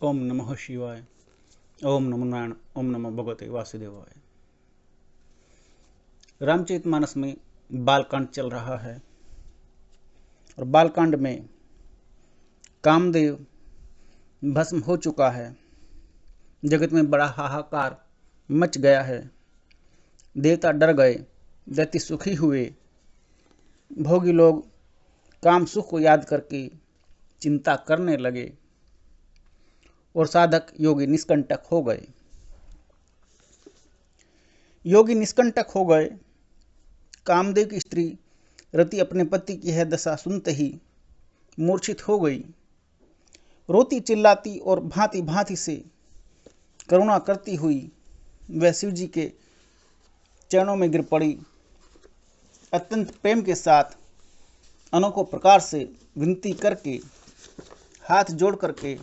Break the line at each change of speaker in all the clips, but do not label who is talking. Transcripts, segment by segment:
ओम नमः शिवाय। ओम नमो नारायण। ओम नमो भगवते वासुदेवाय। रामचरितमानस में बालकांड चल रहा है और बालकांड में कामदेव भस्म हो चुका है। जगत में बड़ा हाहाकार मच गया है। देवता डर गए, दैत्य सुखी हुए। भोगी लोग काम सुख को याद करके चिंता करने लगे और साधक योगी निष्कंटक हो गए। योगी निष्कंटक हो गए। कामदेव की स्त्री रति अपने पति की यह दशा सुनते ही मूर्छित हो गई। रोती चिल्लाती और भांति भांति से करुणा करती हुई वह शिव जी के चरणों में गिर पड़ी। अत्यंत प्रेम के साथ अनोखो प्रकार से विनती करके हाथ जोड़ करके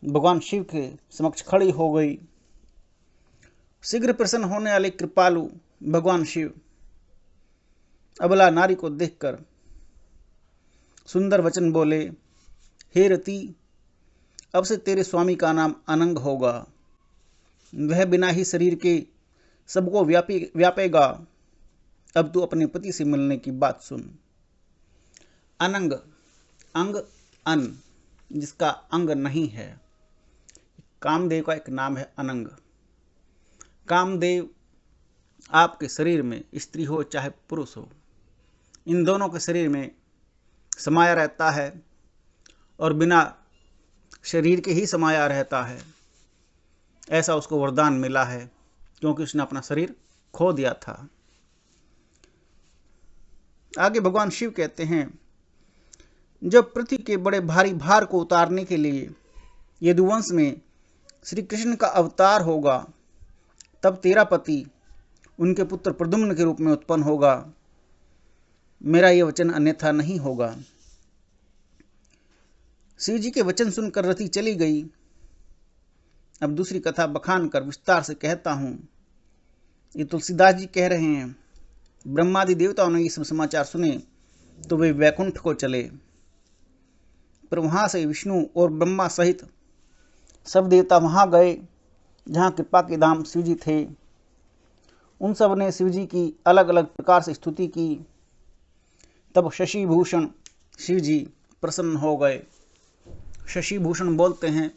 भगवान शिव के समक्ष खड़ी हो गई। शीघ्र प्रसन्न होने वाले कृपालु भगवान शिव अबला नारी को देखकर सुंदर वचन बोले, हे रति, अब से तेरे स्वामी का नाम अनंग होगा। वह बिना ही शरीर के सबको व्यापेगा। अब तू अपने पति से मिलने की बात सुन। अनंग, अंग, अन, जिसका अंग नहीं है। कामदेव का एक नाम है अनंग। कामदेव आपके शरीर में स्त्री हो चाहे पुरुष हो, इन दोनों के शरीर में समाया रहता है और बिना शरीर के ही समाया रहता है। ऐसा उसको वरदान मिला है क्योंकि उसने अपना शरीर खो दिया था। आगे भगवान शिव कहते हैं, जब पृथ्वी के बड़े भारी भार को उतारने के लिए यदुवंश में श्री कृष्ण का अवतार होगा, तब तेरा पति उनके पुत्र प्रद्युम्न के रूप में उत्पन्न होगा। मेरा यह वचन अन्यथा नहीं होगा। शिव जी के वचन सुनकर रति चली गई। अब दूसरी कथा बखान कर विस्तार से कहता हूं। ये तुलसीदास जी कह रहे हैं, ब्रह्मादि देवताओं ने ये सब समाचार सुने तो वे वैकुंठ को चले। पर वहां से विष्णु और ब्रह्मा सहित सब देवता वहां गए जहां कृपा के धाम शिव जी थे। उन सब ने शिव जी की अलग अलग प्रकार से स्तुति की। तब शशि भूषण शिव जी प्रसन्न हो गए। शशि भूषण बोलते हैं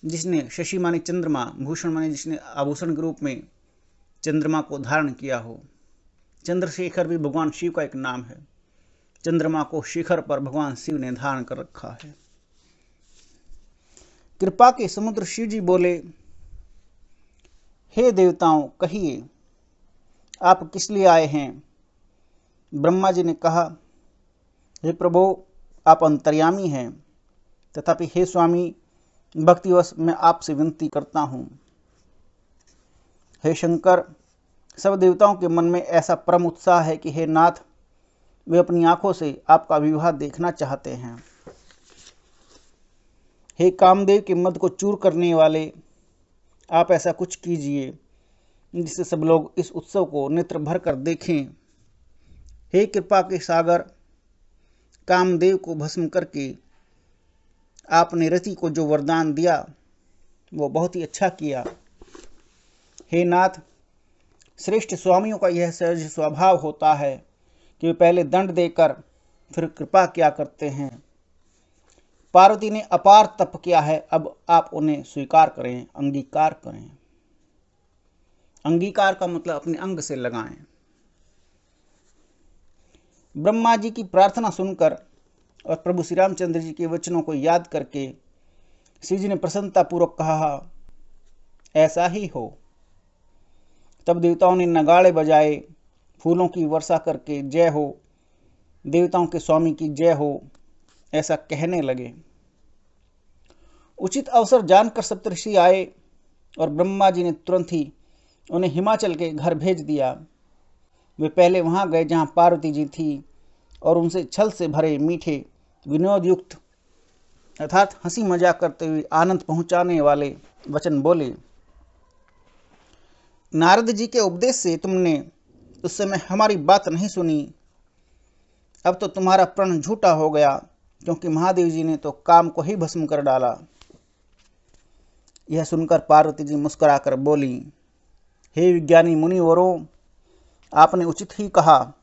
जिसने, शशि माने चंद्रमा, भूषण माने जिसने आभूषण के रूप में चंद्रमा को धारण किया हो। चंद्रशेखर भी भगवान शिव का एक नाम है। चंद्रमा को शिखर पर भगवान शिव ने धारण कर रखा है। कृपा के समुद्र शिव जी बोले, हे देवताओं, कहिए आप किस लिए आए हैं। ब्रह्मा जी ने कहा, हे प्रभु, आप अंतर्यामी हैं, तथापि हे स्वामी, भक्तिवश मैं आपसे विनती करता हूं। हे शंकर, सब देवताओं के मन में ऐसा परम उत्साह है कि हे नाथ, वे अपनी आंखों से आपका विवाह देखना चाहते हैं। हे कामदेव के मद को चूर करने वाले, आप ऐसा कुछ कीजिए जिससे सब लोग इस उत्सव को नेत्र भर कर देखें। हे कृपा के सागर, कामदेव को भस्म करके आपने रति को जो वरदान दिया वो बहुत ही अच्छा किया। हे नाथ, श्रेष्ठ स्वामियों का यह सहज स्वभाव होता है कि वे पहले दंड देकर फिर कृपा किया करते हैं। पार्वती ने अपार तप किया है, अब आप उन्हें स्वीकार करें, अंगीकार करें। अंगीकार का मतलब अपने अंग से लगाएं। ब्रह्मा जी की प्रार्थना सुनकर और प्रभु श्री रामचंद्र जी के वचनों को याद करके शिव जी ने प्रसन्नता पूर्वक कहा, ऐसा ही हो। तब देवताओं ने नगाड़े बजाए, फूलों की वर्षा करके जय हो, देवताओं के स्वामी की जय हो, ऐसा कहने लगे। उचित अवसर जानकर सप्तऋषि आए और ब्रह्मा जी ने तुरंत ही उन्हें हिमाचल के घर भेज दिया। वे पहले वहां गए जहां पार्वती जी थी और उनसे छल से भरे मीठे विनोद युक्त अर्थात हंसी मजाक करते हुए आनंद पहुंचाने वाले वचन बोले। नारद जी के उपदेश से तुमने उस समय हमारी बात नहीं सुनी। अब तो तुम्हारा प्रण झूठा हो गया, क्योंकि महादेव जी ने तो काम को ही भस्म कर डाला। यह सुनकर पार्वती जी मुस्कुराकर बोली, हे विज्ञानी मुनिवरों, आपने उचित ही कहा।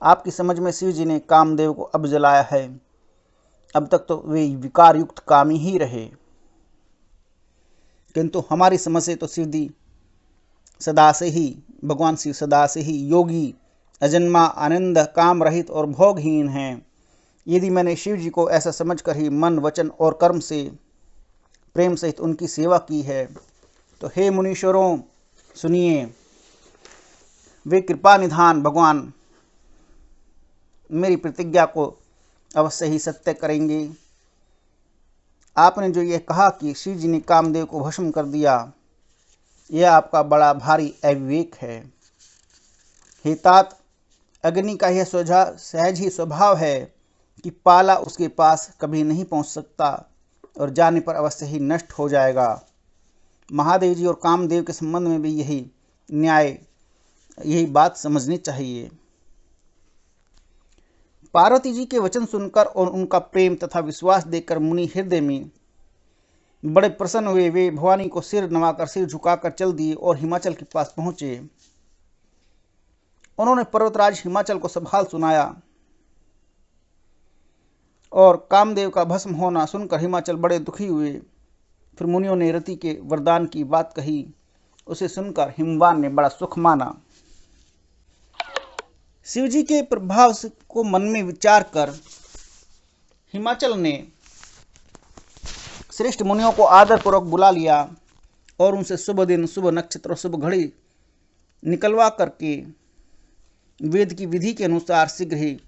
आपकी समझ में शिव जी ने कामदेव को अब जलाया है। अब तक तो वे विकार युक्त कामी ही रहे, किंतु हमारी समझ से तो भगवान शिव सदा से ही योगी, अजन्मा, आनंद, काम रहित और भोगहीन हैं। यदि मैंने शिव जी को ऐसा समझकर ही मन, वचन और कर्म से प्रेम सहित उनकी सेवा की है, तो हे मुनीश्वरों सुनिए, वे कृपा निधान भगवान मेरी प्रतिज्ञा को अवश्य ही सत्य करेंगे। आपने जो यह कहा कि शिव जी ने कामदेव को भस्म कर दिया, यह आपका बड़ा भारी अविवेक है। हे तात, अग्नि का यह सहज ही स्वभाव है कि पाला उसके पास कभी नहीं पहुंच सकता और जाने पर अवश्य ही नष्ट हो जाएगा। महादेव जी और कामदेव के संबंध में भी यही बात समझनी चाहिए। पार्वती जी के वचन सुनकर और उनका प्रेम तथा विश्वास देखकर मुनि हृदय में बड़े प्रसन्न हुए। वे भवानी को सिर नवाकर, सिर झुकाकर चल दिए और हिमाचल के पास पहुंचे। उन्होंने पर्वतराज हिमाचल को सब हाल सुनाया और कामदेव का भस्म होना सुनकर हिमाचल बड़े दुखी हुए। फिर मुनियों ने रति के वरदान की बात कही। उसे सुनकर हिमवान ने बड़ा सुख माना। शिव जी के प्रभाव को मन में विचार कर हिमाचल ने श्रेष्ठ मुनियों को आदरपूर्वक बुला लिया और उनसे शुभ दिन, शुभ नक्षत्र और शुभ घड़ी निकलवा करके वेद की विधि के अनुसार शीघ्र ही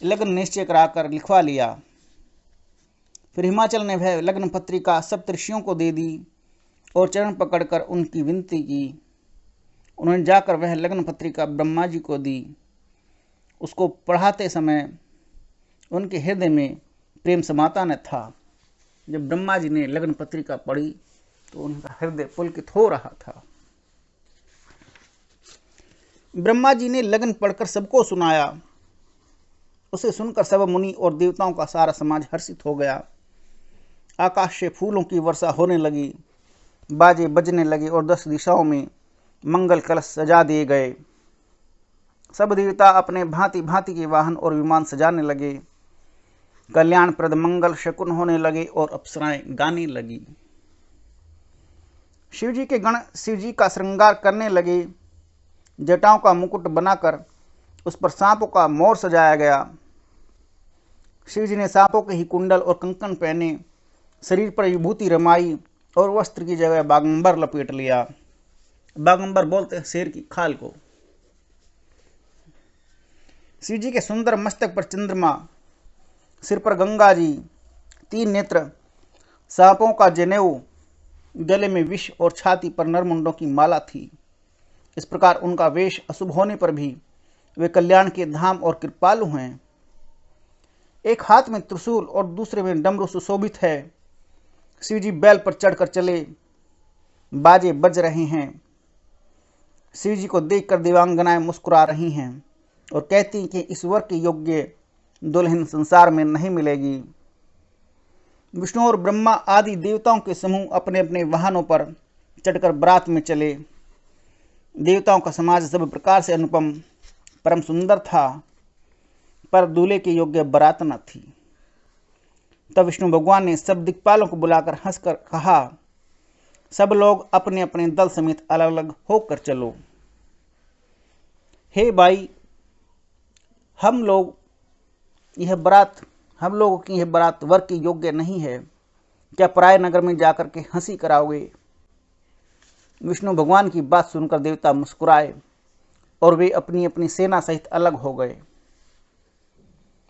लग्न निश्चय कराकर लिखवा लिया। फिर हिमाचल ने वह लग्न पत्रिका सप्तऋषियों को दे दी और चरण पकड़कर उनकी विनती की। उन्होंने जाकर वह लग्न पत्रिका ब्रह्मा जी को दी। उसको पढ़ाते समय उनके हृदय में प्रेम समाता न था। जब ब्रह्मा जी ने लग्न पत्रिका पढ़ी तो उनका हृदय पुलकित हो रहा था। ब्रह्मा जी ने लग्न पढ़कर सबको सुनाया। उसे सुनकर सब मुनि और देवताओं का सारा समाज हर्षित हो गया। आकाश से फूलों की वर्षा होने लगी, बाजे बजने लगे और 10 दिशाओं में मंगल कलश सजा दिए गए। सब देवता अपने भांति भांति के वाहन और विमान सजाने लगे। कल्याणप्रद मंगल शकुन होने लगे और अप्सराएं गाने लगी। शिव जी के गण शिव जी का श्रृंगार करने लगे। जटाओं का मुकुट बनाकर उस पर सांपों का मोर सजाया गया। शिव जी ने सांपों के ही कुंडल और कंकण पहने, शरीर पर विभूति रमाई और वस्त्र की जगह बागंबर लपेट लिया। बागंबर बोलते हैं शेर की खाल को। शिव जी के सुंदर मस्तक पर चंद्रमा, सिर पर गंगा जी, 3 नेत्र, सांपों का जनेऊ, गले में विष और छाती पर नरमुंडों की माला थी। इस प्रकार उनका वेश अशुभ होने पर भी वे कल्याण के धाम और कृपालु हैं। एक हाथ में त्रिशूल और दूसरे में डमरू सुशोभित है। शिव जी बैल पर चढ़कर चले, बाजे बज रहे हैं। शिव जी को देखकर देवांगनाएं मुस्कुरा रही हैं और कहती कि इस वर के योग्य दुल्हन संसार में नहीं मिलेगी। विष्णु और ब्रह्मा आदि देवताओं के समूह अपने अपने वाहनों पर चढ़कर बारात में चले। देवताओं का समाज सब प्रकार से अनुपम परम सुंदर था, पर दूल्हे के योग्य बारात न थी। तब विष्णु भगवान ने सब दिक्पालों को बुलाकर हंसकर कहा, सब लोग अपने अपने दल समेत अलग अलग होकर चलो। हे भाई, हम लोगों की यह बारात वर के योग्य नहीं है। क्या पराये नगर में जाकर के हंसी कराओगे? विष्णु भगवान की बात सुनकर देवता मुस्कुराए और वे अपनी अपनी सेना सहित अलग हो गए।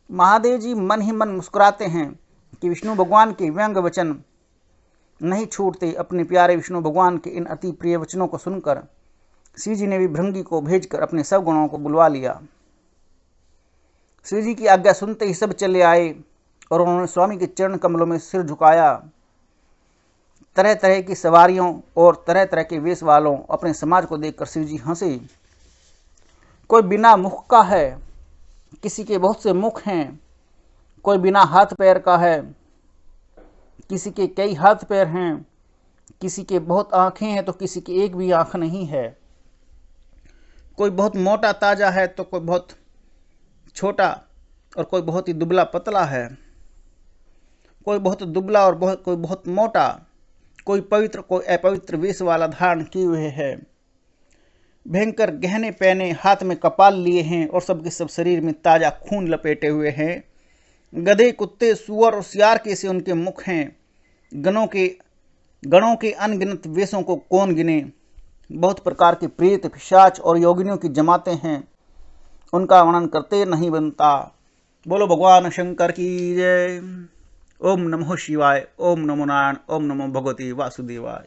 महादेव जी मन ही मन मुस्कुराते हैं कि विष्णु भगवान के व्यंग वचन नहीं छूटते। अपने प्यारे विष्णु भगवान के इन अति प्रिय वचनों को सुनकर शिव जी ने भी भृंगी को भेजकर अपने सब गणों को बुलवा लिया। शिव जी की आज्ञा सुनते ही सब चले आए और उन्होंने स्वामी के चरण कमलों में सिर झुकाया। तरह तरह की सवारियों और तरह तरह के वेश वालों अपने समाज को देखकर शिव जी हंसे। कोई बिना मुख का है, किसी के बहुत से मुख हैं, कोई बिना हाथ पैर का है, किसी के कई हाथ पैर हैं, किसी के बहुत आंखें हैं तो किसी की एक भी आंख नहीं है। कोई बहुत मोटा ताजा है तो कोई बहुत छोटा, और कोई बहुत ही दुबला पतला है। कोई बहुत दुबला और कोई बहुत मोटा, कोई पवित्र कोई अपवित्र वेश वाला धारण किए हुए है। भयंकर गहने पहने, हाथ में कपाल लिए हैं और सबके सब शरीर में ताजा खून लपेटे हुए हैं। गधे, कुत्ते, सूअर और सियार के से उनके मुख हैं। गणों के अनगिनत वेशों को कौन गिने। बहुत प्रकार के प्रेत, पिशाच और योगिनियों की जमातें हैं, उनका वर्णन करते नहीं बनता। बोलो भगवान शंकर की जय। ओम नमो शिवाय। ओम नमो नारायण। ओम नमो भगवते वासुदेवाय।